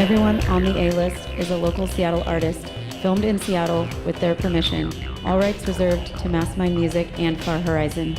Everyone on the A-List is a local Seattle artist, filmed in Seattle with their permission. All rights reserved to Mastermind Music and Far Horizon.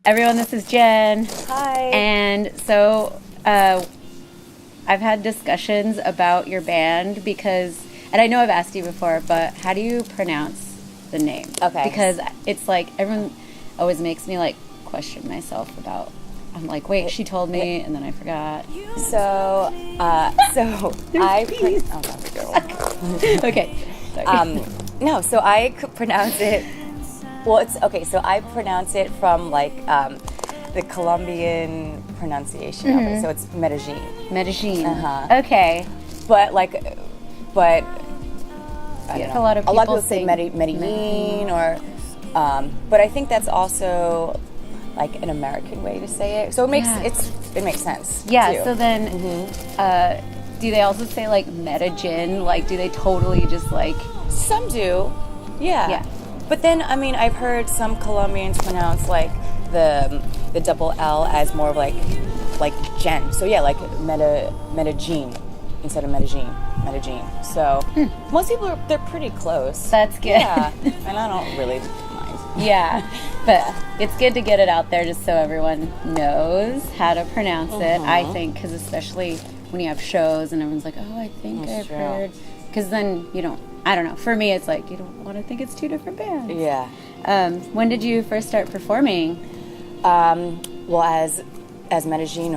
Everyone, this is Jen. Hi. And so I've had discussions about your band because, and I know I've asked you before, but how do you pronounce the name? Okay. Because it's like everyone always makes me like question myself about, I'm like, wait, she told me, and then I forgot. So I Okay. Sorry. No, so I could pronounce it. Well, it's okay. So I pronounce it from like the Colombian pronunciation of it. So it's Medellin. Medellin. Okay. But I don't know. A lot of people say Medellin or, but I think that's also like an American way to say it. So it makes it makes sense. Yeah. Too. So then, do they also say like Medellin? Like, do they totally just like? Some do. Yeah. Yeah. But then, I mean, I've heard some Colombians pronounce like the double L as more of like Jen. So yeah, like Medellin instead of Medellin. So most people they're pretty close. That's good. Yeah, and I don't really mind. Yeah, but it's good to get it out there just so everyone knows how to pronounce it. I think because especially when you have shows and everyone's like, oh, I think I've heard. Because then you don't. I don't know. For me, it's like you don't want to think it's two different bands. Yeah. When did you first start performing? Well, as Medellin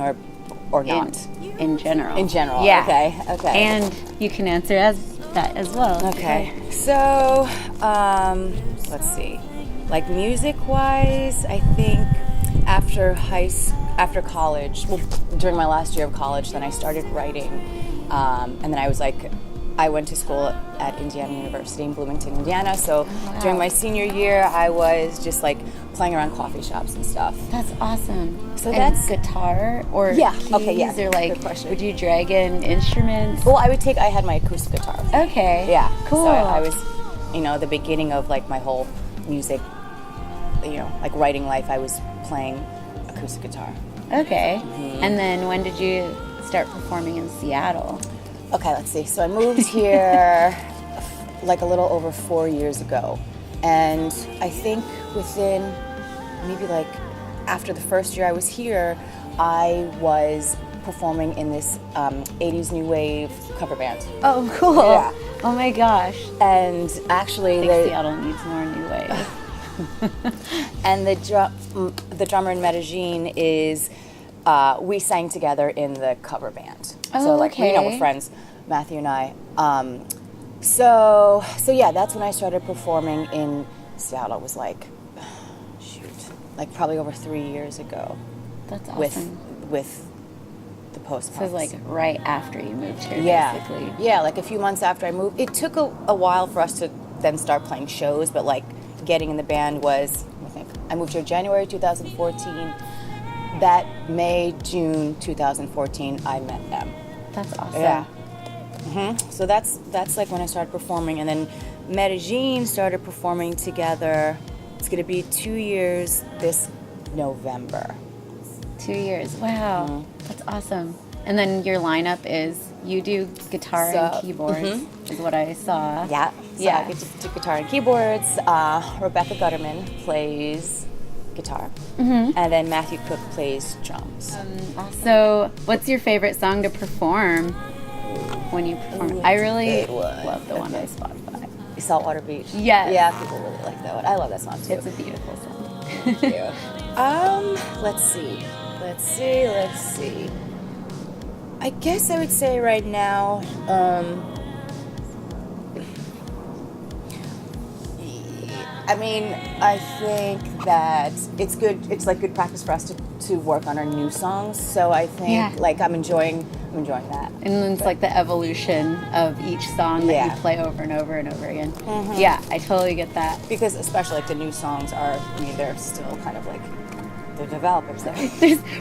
or not? In general. In general. Yeah. Okay. And you can answer as that as well. Okay. So, let's see. Like music-wise, I think after college, well, during my last year of college, then I started writing, and then I went to school at Indiana University in Bloomington, Indiana. So during my senior year, I was just like playing around coffee shops and stuff. That's awesome. So and that's guitar or keys, or like good question. Would you drag in instruments? Well, I had my acoustic guitar. Okay. Yeah. Cool. So I was, the beginning of like my whole music, like writing life, I was playing acoustic guitar. Okay. And then when did you start performing in Seattle? Okay, let's see. So I moved here like a little over 4 years ago. And I think within maybe like after the first year I was here, I was performing in this 80s new wave cover band. Oh, cool. Yeah. Oh my gosh. And actually I think Seattle needs more new wave. And the drummer in Medellin is we sang together in the cover band. So we're friends, Matthew and I. So yeah, that's when I started performing in Seattle. It was like probably over 3 years ago. That's awesome. With the post-punks. So it was like right after you moved here, basically. Yeah, like a few months after I moved. It took a while for us to then start playing shows, but like getting in the band was, I moved here January 2014. That June 2014, I met them. That's awesome. Yeah. So that's like when I started performing, and then Medellin started performing together. It's going to be 2 years this November. 2 years. Wow. That's awesome. And then your lineup is you do guitar and keyboards, is what I saw. Yeah. So I get to do guitar and keyboards. Rebecca Gutterman plays guitar, and then Matthew Cook plays drums. Awesome. So, what's your favorite song to perform when you perform? I really love the one on Spotify. Saltwater Beach. Yes. Yeah, people really like that one. I love that song too. It's a beautiful song. Thank you. Let's see. I guess I would say right now, I think that it's good. It's like good practice for us to work on our new songs. So I think I'm enjoying that. And then it's like the evolution of each song that you play over and over and over again. Yeah, I totally get that. Because especially like the new songs they're still kind of like they're developing. So.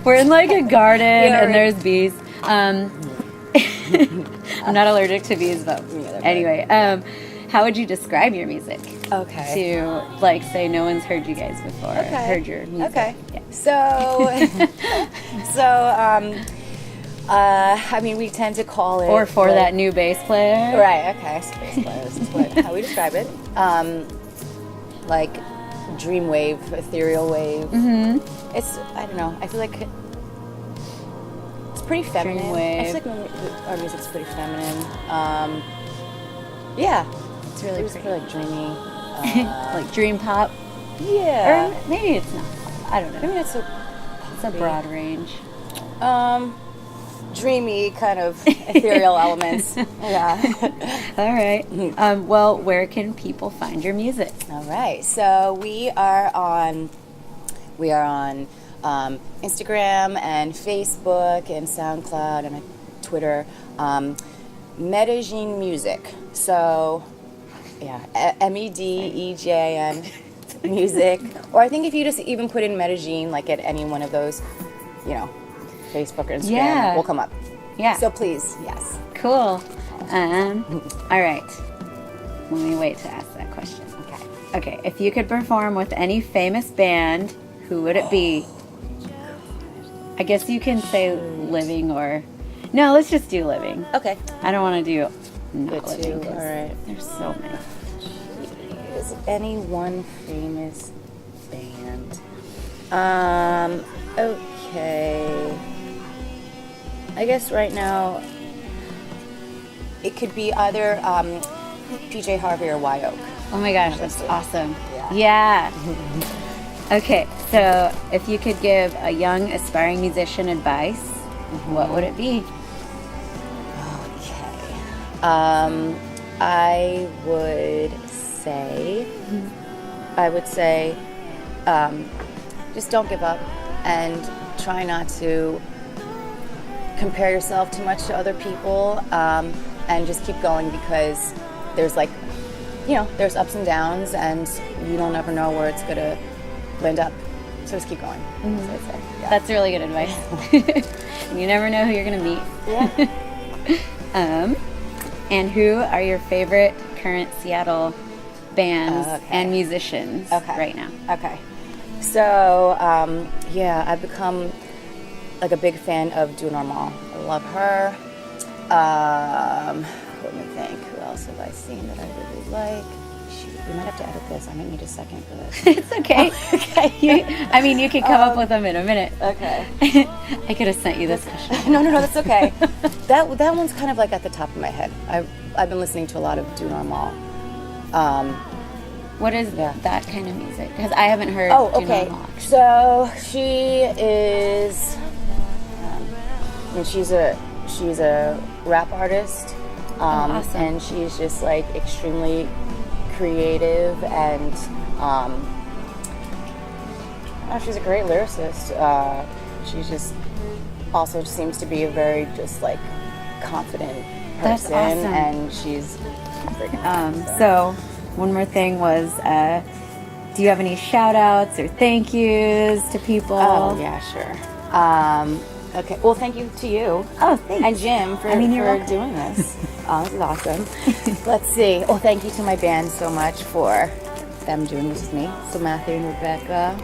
We're in like a garden and there's bees. I'm not allergic to bees, but anyway. how would you describe your music? Okay. To like say no one's heard you guys before. Okay. Heard your music. Okay. Yeah. I mean, we tend to call it... Or for that new bass player. Right, okay. So bass player, this is how we describe it. Like dream wave, ethereal wave. Mm-hmm. It's, I don't know, I feel like it's pretty feminine. Dream wave. I feel like our music's pretty feminine. Yeah. It's really It's pretty. like dreamy. Like dream pop. Yeah. Or maybe it's not. I don't know. Maybe that's It's a broad range. dreamy kind of ethereal elements. Yeah. All right. Well, where can people find your music? All right. So we are on Instagram and Facebook and SoundCloud and Twitter. Medellin Music. So yeah, MEDEJIN Music. Or I think if you just even put in Medellin, like at any one of those, Facebook or Instagram, Yeah. will come up. Yeah. So please, yes. Cool. All right. Let me wait to ask that question. Okay. If you could perform with any famous band, who would it be? I guess you can say living or... No, let's just do living. Okay. I don't want to do not Good living. too. 'Cause All right. There's so many. Is any one famous band? Okay. I guess right now it could be either PJ Harvey or Y Oak. Oh my gosh, that's awesome. Yeah. Okay, so if you could give a young aspiring musician advice, what would it be? Okay. I would say, just don't give up and try not to compare yourself too much to other people, and just keep going, because there's there's ups and downs, and you don't ever know where it's gonna end up. So just keep going. That's what I'd say. Yeah. That's really good advice. You never know who you're gonna meet. Yeah. And who are your favorite current Seattle bands and musicians right now? Okay. So, I've become like a big fan of Do Normal. I love her. Let me think. Who else have I seen that I really like? Shoot, we might have to edit this. I might need a second for this. It's okay. You could come up with them in a minute. Okay. I could have sent you this question. No, that's okay. That one's kind of like at the top of my head. I've been listening to a lot of Do Normal. What is that kind of music? Because I haven't heard. Oh, Do okay. Normal. So she is. She's a rap artist, awesome. and she's just like extremely creative, and she's a great lyricist. She just also seems to be a very just like confident person. That's awesome. And she's freaking awesome. So one more thing was, do you have any shout outs or thank yous to people? Oh yeah, sure. Okay. Well, thank you to you. Oh, thanks. And Jim for doing this. This is awesome. Let's see. Oh, thank you to my band so much for them doing this with me. So Matthew and Rebecca.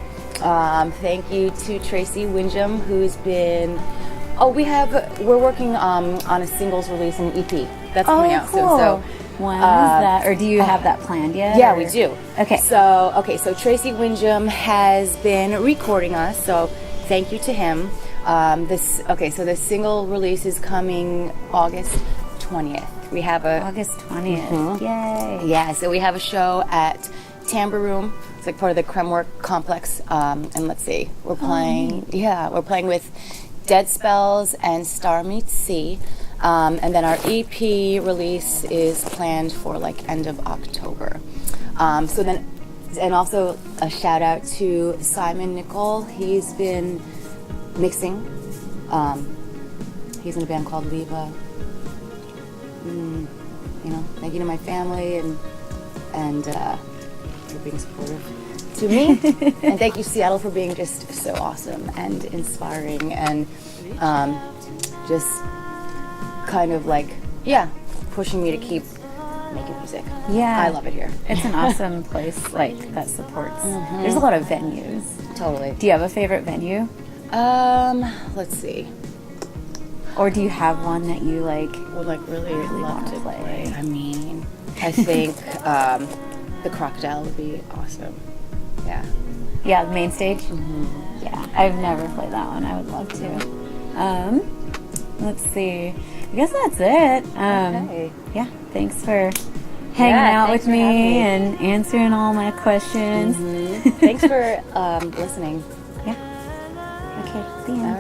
Thank you to Tracy Windham, who's been. We're working on a singles release and an EP that's coming out soon. So when is that? Or do you have that planned yet? Yeah, we do. Okay. So Tracy Windham has been recording us. So thank you to him. So the single release is coming August 20th. We have August 20th. Yay. Yeah, so we have a show at Timbre Room. It's like part of the Kremwork complex. And let's see, we're playing with Dead Spells and Star Meets Sea. And then our EP release is planned for like end of October. And also a shout out to Simon Nicol. He's been mixing. He's in a band called Leva. Thank you to my family and for being supportive to me. And thank you, Seattle, for being just so awesome and inspiring and just kind of like, pushing me to keep making music. Yeah. I love it here. It's an awesome place, like, that supports. There's a lot of venues. Totally. Do you have a favorite venue? Let's see. Or do you have one that you, like, Would like really love wanna to play? play. I mean, I think the Crocodile would be awesome. Yeah. Yeah, the main stage? Yeah, I've never played that one. I would love to. Let's see. I guess that's it. Okay. Yeah, thanks for hanging out thanks with for having me. and answering all my questions. Thanks for listening. Yeah. Okay, the end. All right.